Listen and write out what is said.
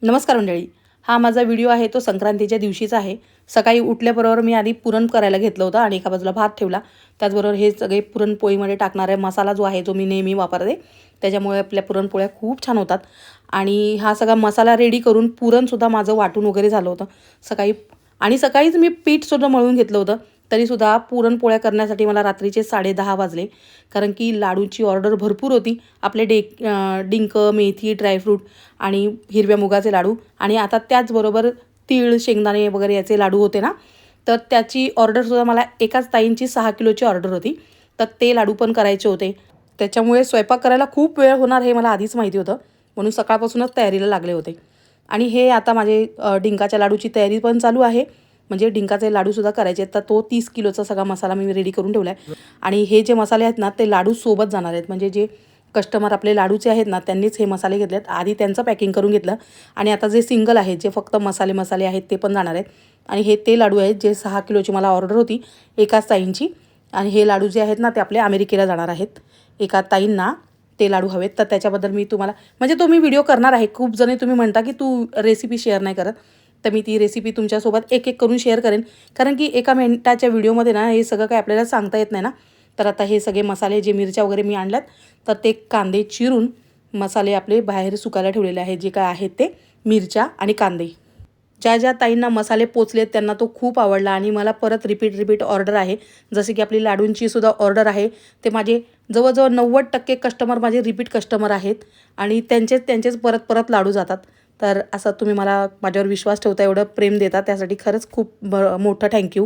नमस्कार मंडळी. हा माझा व्हिडिओ आहे तो संक्रांतीच्या दिवशीचा आहे. सकाळी उठल्याबरोबर मी आधी पुरण करायला घेतलं होतं आणि एका बाजूला भात ठेवला. त्याचबरोबर हे सगळे पुरणपोळीमध्ये टाकणारा मसाला जो आहे जो मी नेहमी वापरते, त्याच्यामुळे आपल्या पुरणपोळ्या खूप छान होतात. आणि हा सगळा मसाला रेडी करून पुरणसुद्धा माझं वाटून वगैरे झालं होतं सकाळी. आणि सकाळीच मी पीठसुद्धा मळून घेतलं होतं. तरीसुद्धा पुरणपोळ्या करण्यासाठी मला रात्रीचे 10:30 वाजले, कारण की लाडूची ऑर्डर भरपूर होती. आपले डिंक, मेथी, ड्रायफ्रूट आणि हिरव्या मुगाचे लाडू आणि आता त्याचबरोबर तीळ, शेंगदाणे वगैरे याचे लाडू होते ना, तर त्याची ऑर्डरसुद्धा मला एकाच ताईंची 6 किलोची ऑर्डर होती. तर ते लाडू पण करायचे होते. त्याच्यामुळे स्वयंपाक करायला खूप वेळ होणार हे मला आधीच माहिती होतं. म्हणून सकाळपासूनच तयारीला लागले होते. आणि हे आता माझे डिंकाच्या लाडूची तयारी पण चालू आहे. म्हणजे डिंकाचे लाडूसुद्धा करायचे आहेत. तर तो 30 किलोचा सगळा मसाला मी रेडी करून ठेवला आहे. आणि हे जे मसाले आहेत ना, ते लाडू सोबत जाणार आहेत. म्हणजे जे कस्टमर आपले लाडूचे आहेत ना, त्यांनीच हे मसाले घेतले आहेत. आधी त्यांचं पॅकिंग करून घेतलं आणि आता जे सिंगल आहेत, जे फक्त मसाले आहेत, ते पण जाणार आहेत. आणि हे ते लाडू आहेत जे 6 किलोची मला ऑर्डर होती एकाच ताईंची. आणि हे लाडू जे आहेत ना, ते आपले अमेरिकेला जाणार आहेत. एका ताईंना ते लाडू हवेत. तर त्याच्याबद्दल मी तुम्हाला म्हणजे तो मी व्हिडिओ करणार आहे. खूप जणी तुम्ही म्हणता की तू रेसिपी शेअर नाही करत. तर मी ती रेसिपी तुमच्यासोबत एक करून शेअर करेन. कारण की एका मिनिटाच्या व्हिडिओमध्ये ना हे सगळं काही आपल्याला सांगता येत नाही ना. तर आता हे सगळे मसाले जे मिरच्या वगैरे मी आणल्यात, तर ते कांदे चिरून मसाले आपले बाहेर सुकायला ठेवलेले आहेत. जे काय आहेत ते मिरच्या आणि कांदे. ज्या ज्या ताईंना मसाले पोचलेत त्यांना तो खूप आवडला आणि मला परत रिपीट ऑर्डर आहे. जसे की आपली लाडूंची सुद्धा ऑर्डर आहे. ते माझे जवळजवळ 90% कस्टमर माझे रिपीट कस्टमर आहेत आणि त्यांचेच परत लाडू जातात. तर असं तुम्ही मला माझ्यावर विश्वास ठेवता, एवढं प्रेम देता, त्यासाठी खरंच खूप मोठं थँक्यू.